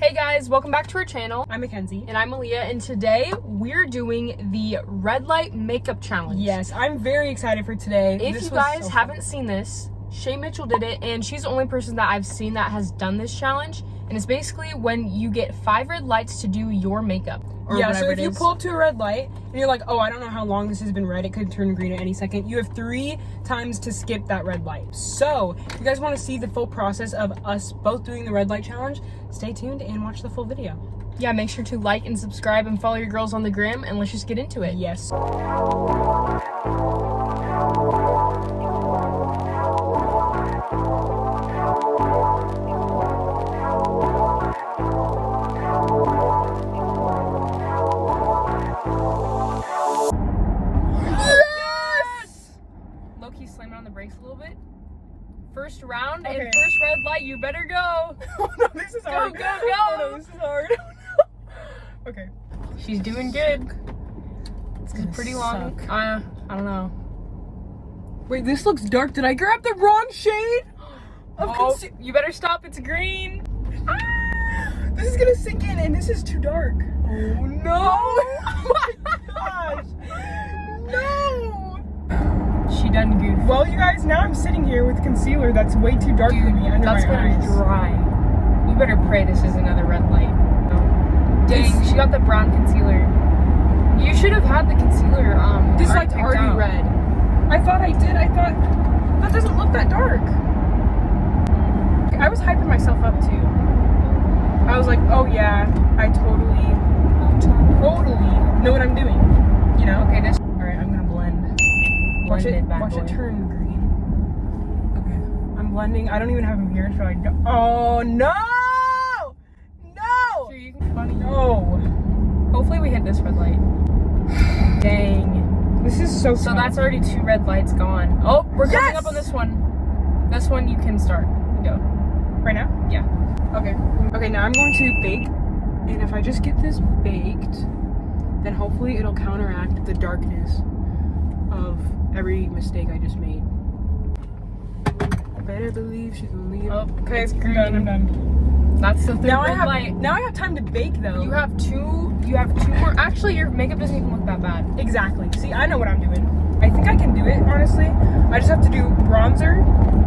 Hey guys, welcome back to our channel. I'm Mackenzie. And I'm Melea, and today we're doing the red light makeup challenge. Yes, I'm very excited for today. If you guys haven't seen this, Shay Mitchell did it, and she's the only person that I've seen that has done this challenge. And it's basically when you get 5 red lights to do your makeup. Yeah, so if you pull up to a red light and you're like, oh, I don't know how long this has been red, it could turn green at any second, you have 3 times to skip that red light. So if you guys want to see the full process of us both doing the red light challenge, stay tuned and watch the full video. Yeah, make sure to like and subscribe and follow your girls on the gram, and let's just get into it. Yes. Slam on the brakes a little bit. First round, okay. And first red light, you better go. Oh no, this is hard. Go. Oh no, this is hard. Okay. She's doing good. It's pretty long. I don't know. Wait, this looks dark. Did I grab the wrong shade? You better stop. It's green. This is gonna sink in, and this is too dark. Oh no! Oh my gosh! No! She done good. Well, you guys, now I'm sitting here with concealer that's way too dark for me under my eyes. That's gonna dry. You better pray this is another red light. No. Dang, she got the brown concealer. You should have had the concealer. This light's already red. I thought I did. I thought that doesn't look that dark. I was hyping myself up too. I was like, oh yeah, I totally know what I'm doing. You know? Okay, this. All right, I'm gonna blend. Watch it turn green. Okay, I'm blending. I don't even have them here, so I don't. Oh no! No! Sure, you can funny. No! Hopefully we hit this red light. Dang. This is so. So that's already 2 red lights gone. Oh, we're coming up on this one. This one you can start. Go. Right now? Yeah. Okay. Okay, now I'm going to bake, and if I just get this baked, then hopefully it'll counteract the darkness of every mistake I just made. I better believe she's gonna leave. Oh, okay, I'm done. That's the 3rd red light. Now I have time to bake though. You have two more. Actually, your makeup doesn't even look that bad. Exactly. See, I know what I'm doing. I think I can do it, honestly. I just have to do bronzer,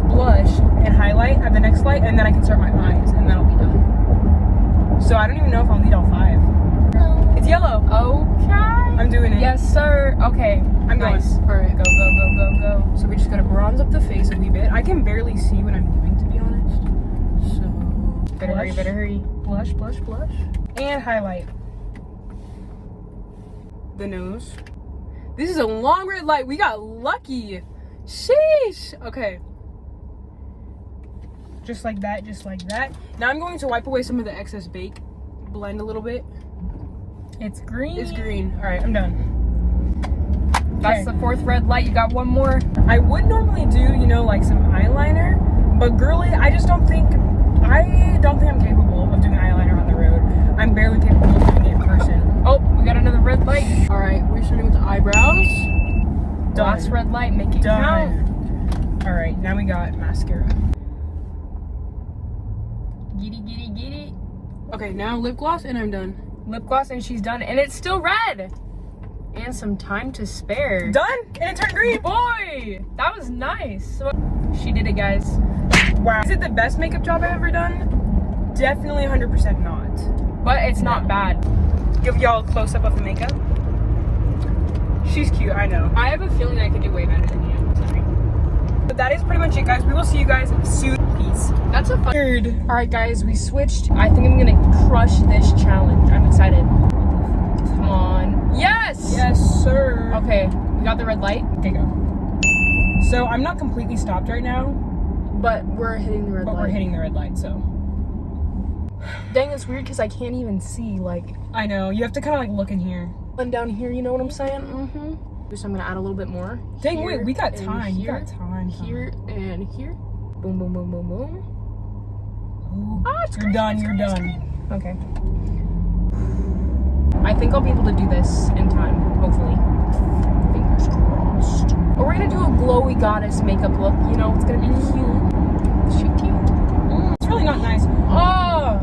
blush, and highlight at the next light, and then I can start my eyes, and then I'll be done. So I don't even know if I'll need all 5. No. It's yellow. Okay. I'm doing it. Yes, sir. Okay. I'm nice. All right. Go. So we just gotta bronze up the face a wee bit. I can barely see what I'm doing, to be honest. So better hurry. Blush. And highlight. The nose. This is a long red light. We got lucky. Sheesh. Okay. Just like that. Now I'm going to wipe away some of the excess bake. Blend a little bit. It's green. It's green. All right, I'm done. That's the 4th red light. You got 1 more. I would normally do, you know, like some eyeliner, but girly, I don't think I'm capable of doing eyeliner on the road. I'm barely capable of doing it in person. Oh, we got another red light. All right, we're starting with the eyebrows. Done. Last red light. Make it count. All right, now we got mascara. Giddy. Okay, now lip gloss, and I'm done. Lip gloss, and she's done, and it's still red. And some time to spare. Done, and it turned green. Boy, that was nice. So she did it, guys. Wow. Is it the best makeup job I've ever done? Definitely 100% not. But it's not bad. Give y'all a close up of the makeup. She's cute, I know. I have a feeling I could do way better than you. Sorry. But that is pretty much it, guys. We will see you guys soon. Peace. That's a fun. All right, guys, we switched. I think I'm gonna crush this challenge. I'm excited. Come on. Yes. Yes, sir. Okay, we got the red light. Okay, go. So I'm not completely stopped right now, but we're hitting the red light. We're hitting the red light, so. Dang, it's weird because I can't even see. Like, I know. You have to kind of like look in here. And down here, you know what I'm saying? Mm-hmm. So I'm gonna add a little bit more. Dang, wait, we got time. You got time. Here and here. Boom, boom, boom, boom, boom. Ooh, you're done. Okay. I think I'll be able to do this in time, hopefully. Fingers crossed. Or we're gonna do a glowy goddess makeup look. You know, it's gonna be cute. It's really not nice. Oh!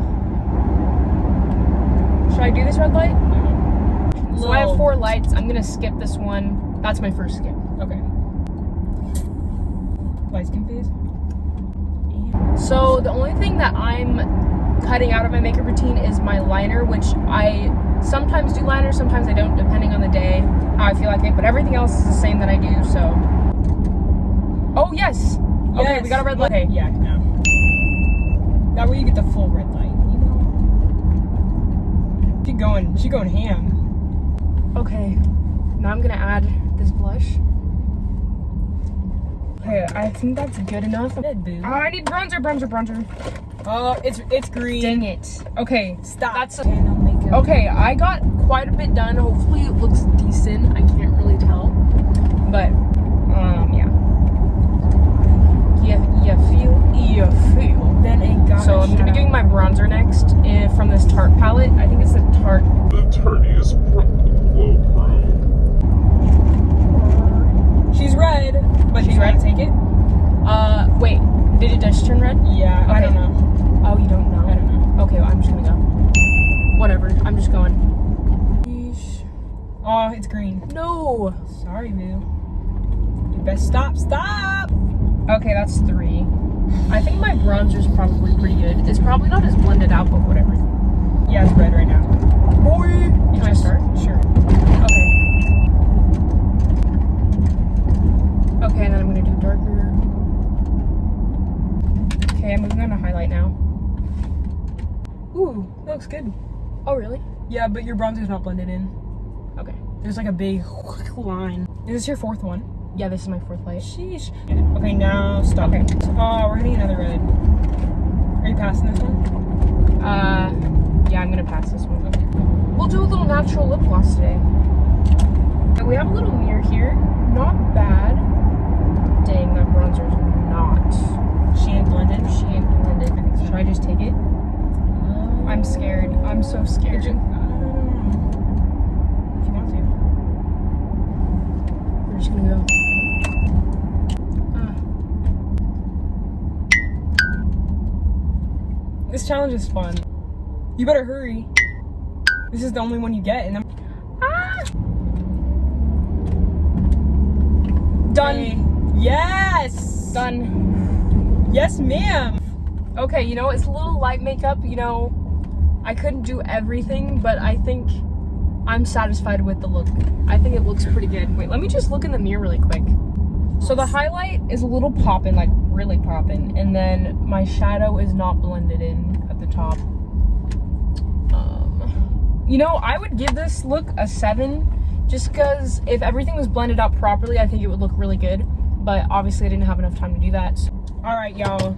Should I do this red light? No. So I have 4 lights. I'm gonna skip this one. That's my first skip. Okay. Light skin phase? So the only thing that I'm cutting out of my makeup routine is my liner, which I sometimes do liner, sometimes I don't, depending on the day, how I feel like it. But everything else is the same that I do, so. Oh, yes. Okay, Yes. we got a red light. Okay, yeah, no. That way you get the full red light, you know? She going ham. Okay, now I'm gonna add this blush. Okay, I think that's good enough. Good, boo. Oh, I need bronzer. Oh, it's green. Dang it. Okay, Stop. that's Okay, no makeup. okay. I got quite a bit done. Hopefully it looks decent. I can't really tell, but yeah. You feel. Then it got So I'm gonna be doing my bronzer next from this Tarte palette. I think it's the Tarte. The tardiest glow pro. She's red, but she's ready to take it. Wait, did it just turn red? Yeah, I don't know. Oh, you don't know? I don't know. Okay, well, I'm just gonna go. Whatever, I'm just going. Yeesh. Oh, it's green. No. Sorry, boo. You best stop. Okay, that's 3. I think my bronzer's probably pretty good. It's probably not as blended out, but whatever. Yeah, it's red right now. Boy! Can I start? Sure. Okay. Okay, and then I'm gonna do darker. Okay, I'm moving on to highlight now. Ooh, that looks good. Oh, really? Yeah, but your bronzer's not blended in. Okay. There's like a big line. Is this your 4th one? Yeah, this is my 4th light. Sheesh. Okay, now stop. Okay. Oh, we're getting another red. Are you passing this one? Yeah, I'm gonna pass this one. Okay. We'll do a little natural lip gloss today. And we have a little mirror here. Not bad. Dang, that bronzer's not. She ain't blended. She ain't blended. I think so. Should I just take it? I'm scared. I'm so scared. I don't know. If you want to. We're just gonna go. This challenge is fun. You better hurry. This is the only one you get, and then. Done. Hey. Yes. Done. Yes, ma'am. Okay, you know, it's a little light makeup, you know. I couldn't do everything, but I think I'm satisfied with the look. I think it looks pretty good. Wait, let me just look in the mirror really quick. So the highlight is a little poppin', like really poppin', and then my shadow is not blended in at the top. You know, I would give this look a 7, just because if everything was blended out properly, I think it would look really good. But obviously I didn't have enough time to do that. So. All right, y'all.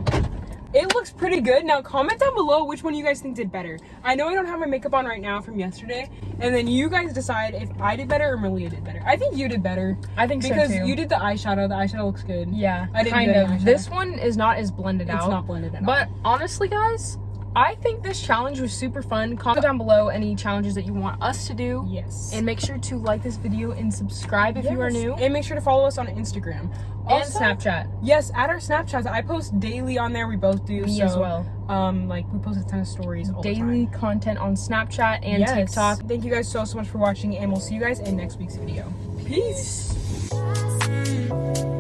It looks pretty good. Now comment down below which one you guys think did better. I know I don't have my makeup on right now from yesterday, and then you guys decide if I did better or Melea did better. I think you did better. I think so too. Because you did the eyeshadow. The eyeshadow looks good. Yeah, I didn't kind do any of. eyeshadow. This one is not as blended out. It's not blended at all. But honestly, guys, I think this challenge was super fun. Comment down below any challenges that you want us to do. Yes. And make sure to like this video and subscribe if you are new. And make sure to follow us on Instagram. And Also, Snapchat. Yes, at our Snapchats. I post daily on there. We both do. Me so, as well. Like we post a ton of stories all the Daily time. content on Snapchat and TikTok. Thank you guys so much for watching, and we'll see you guys in next week's video. Peace. Peace.